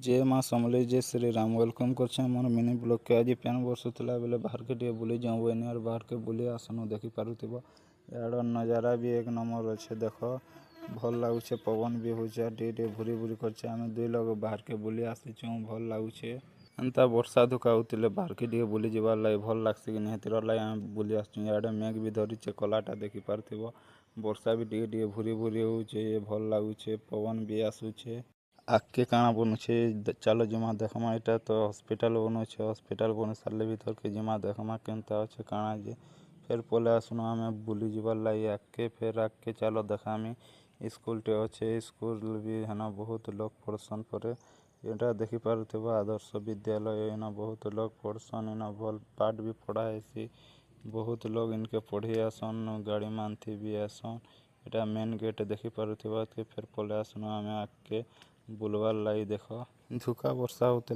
जय माँ समलेई जय श्री राम वेलकम कर मोर मिनी ब्लॉग के आज पैन बरसुला बेले बाहर के टे बुली जाऊँ बनी और बाहर के बुली आसन देखी पारुथिब यार नजारा भी एक नंबर अच्छे देख भल लगुचे पवन भी होचे टे भूरी भूरी कर आम दुई लोग बाहर के बुली आसीचु भल लगुचे एंता वर्षा धुका होते बाहर के टे बुली जबार लगे भल लगसी कि निहतर लगे आम बुली आसुँ इे मेघ भी धरीचे कलाटा देखी पारुथिब वर्षा भी टे भूरी भूरी होचे भल लगुचे पवन भी आसुचे आगे काଣା बनुचे चलो जिमा देखमा यहाँ तो हॉस्पिटल बनुचे हॉस्पिटल बन सारे भीतर के जिमा देखमा केनता अच्छे काଣା जे फिर पले आसुन आम बुली जबार लगे आगे फिर आगे चलो देखामी स्कूल टे अच्छे स्कूल भी है बहुत लोग पढ़सन पर यहाँ देखी पारुथिब आदर्श विद्यालय यहाँ बहुत लोग पढ़सन यहाँ भल पाठ भी पढ़ाएसी बहुत लोग इनके पढ़ी आसन गाड़ी मानती भी आसन यहाँ मेन गेट देखी पारुथिब फिर पले आसुन आम आगे बुलवार लगी देख धुका वर्षा होते